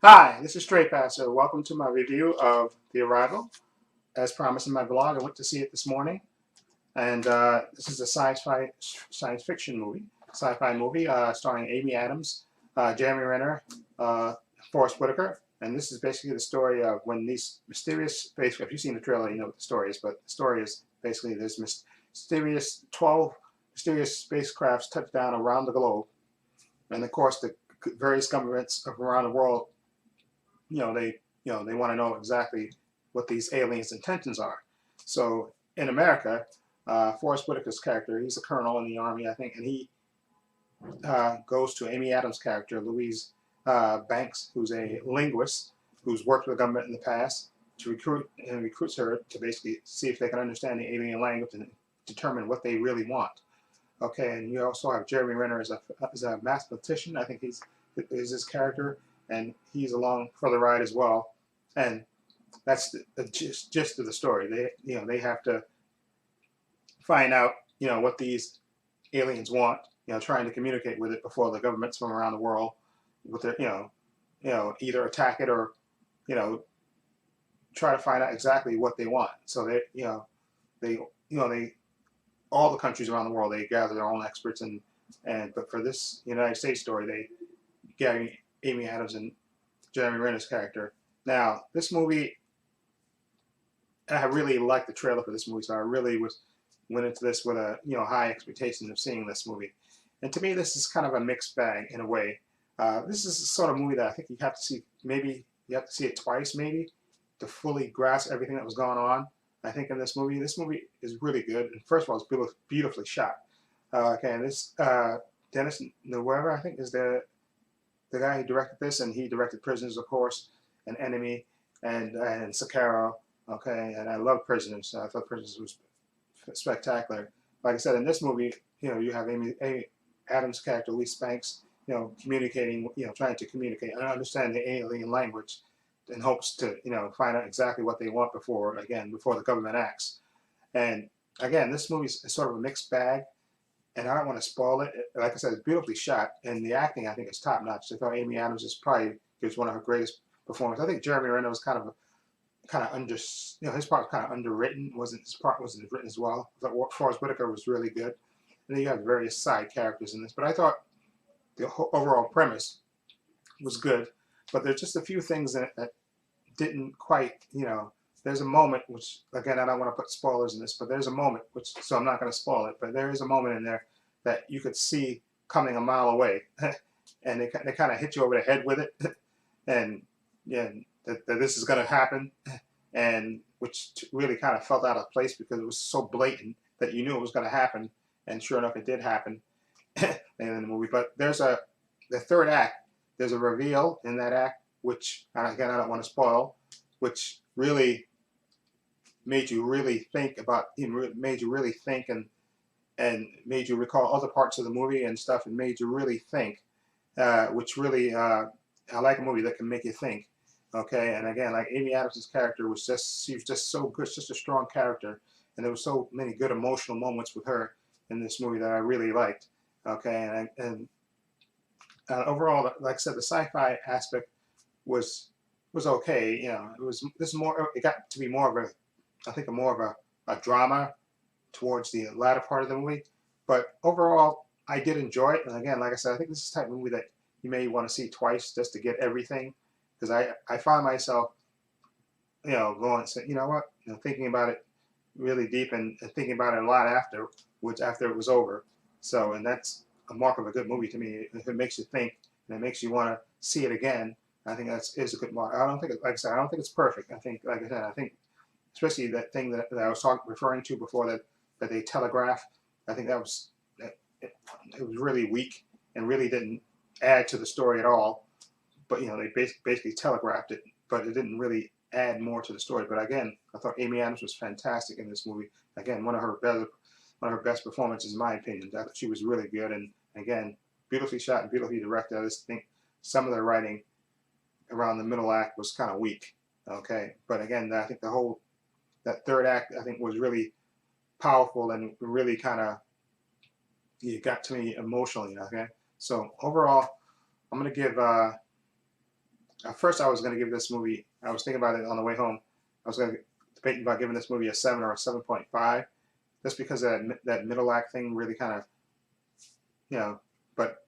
Hi, this is Stray Passer. Welcome to my review of The Arrival. As promised in my blog, I went to see it this morning, and this is a science fiction movie, sci-fi movie starring Amy Adams, Jeremy Renner, uh, Forrest Whitaker, and this is basically the story of when these mysterious spacecraft. If you've seen the trailer, you know what the story is. But the story is basically this mysterious 12 mysterious spacecrafts touch down around the globe, and of course the various governments around the world they want to know exactly what these aliens' intentions are. So in America, Forrest Whitaker's character, he's a colonel in the army, I think, and he goes to Amy Adams' character, Louise Banks, who's a linguist who's worked with the government in the past, to recruits her to basically see if they can understand the alien language and determine what they really want. Okay, and you also have Jeremy Renner as a mathematician. I think is his character, and he's along for the ride as well. And that's the gist of the story. They have to find out what these aliens want. Trying to communicate with it before the governments from around the world with their either attack it or you know try to find out exactly what they want. So they all the countries around the world they gather their own experts and but for this United States story they Gary Amy Adams and Jeremy Renner's character. Now this movie I really liked the trailer for this movie, so I really went into this with a high expectation of seeing this movie. And to me, this is kind of a mixed bag in a way. This is the sort of movie that I think you have to see. Maybe you have to see it twice, maybe, to fully grasp everything that was going on. I think in this movie is really good. And first of all, it's beautifully shot. Okay, and this Dennis Nueva, I think, is the guy who directed this, and he directed Prisoners, of course, and Enemy, and Sakaro. Okay, and I love Prisoners. I thought Prisoners was spectacular. Like I said, in this movie, you have Amy Adams' character, Lee Spanks, communicating, trying to communicate and understand the alien language in hopes to, find out exactly what they want before the government acts. And again, this movie is sort of a mixed bag, and I don't want to spoil it. Like I said, it's beautifully shot, and the acting I think is top notch. I thought Amy Adams is probably gives one of her greatest performances. I think Jeremy Renner was kind of under, his part was kind of underwritten. His part wasn't written as well. I thought Forrest Whitaker was really good, and then you have various side characters in this. But I thought the overall premise was good, but there's just a few things in it that didn't quite, There's a moment which, again, I don't want to put spoilers in this, but there's a moment which, so I'm not going to spoil it, but there is a moment in there that you could see coming a mile away, and they kind of hit you over the head with it, and yeah, that this is going to happen, and which really kind of felt out of place because it was so blatant that you knew it was going to happen, and sure enough, it did happen in the movie. But the third act. There's a reveal in that act, which again I don't want to spoil, which really made you really think about, made you really think and made you recall other parts of the movie and stuff, and made you really think, which really I like a movie that can make you think. Okay, and again, like Amy Adams' character she was just so good, just a strong character, and there were so many good emotional moments with her in this movie that I really liked. Okay, and overall, like I said, the sci-fi aspect was okay. It got to be more of a, I think, more of a drama towards the latter part of the movie. But overall, I did enjoy it. And again, like I said, I think this is the type of movie that you may want to see twice just to get everything. Because I found myself, going, you know what, thinking about it really deep and thinking about it a lot after it was over. So, and that's a mark of a good movie to me. If it makes you think and it makes you want to see it again, I think is a good mark. I don't think, like I said, I don't think it's perfect. I think, like I said, I think especially that thing that I was referring to before that they telegraph. I think it was really weak and really didn't add to the story at all. But they basically telegraphed it, but it didn't really add more to the story. But again, I thought Amy Adams was fantastic in this movie. Again, one of her best performances in my opinion. I thought she was really good, and again, beautifully shot and beautifully directed. I just think some of the writing around the middle act was kind of weak. Okay, but again, I think that third act I think was really powerful and really kind of it got to me emotionally. Okay, so overall, I'm gonna give At first, I was going to give this movie. I was thinking about it on the way home. I was going to debate about giving this movie a 7 or a 7.5, just because that middle act thing really kind of, you know. But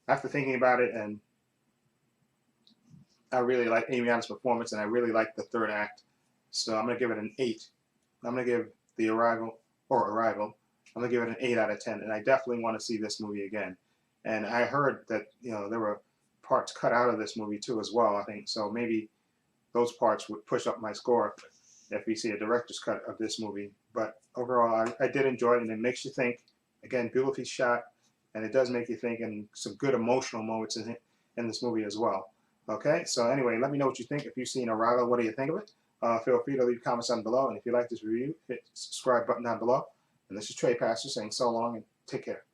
after thinking about it, and I really like Amy Adams' performance, and I really like the third act, so I'm going to give it an 8. I'm going to give The Arrival, or Arrival, I'm going to give it an 8 out of 10, and I definitely want to see this movie again. And I heard that, there were parts cut out of this movie too as well, I think, so maybe those parts would push up my score if we see a director's cut of this movie. But overall, I did enjoy it, and it makes you think. Again, beautifully shot, and it does make you think, and some good emotional moments in this movie as well. Okay, so anyway, let me know what you think. If you've seen Arrival, what do you think of it? Feel free to leave comments down below, and if you like this review, hit the subscribe button down below. And this is Trey Pastor saying so long and take care.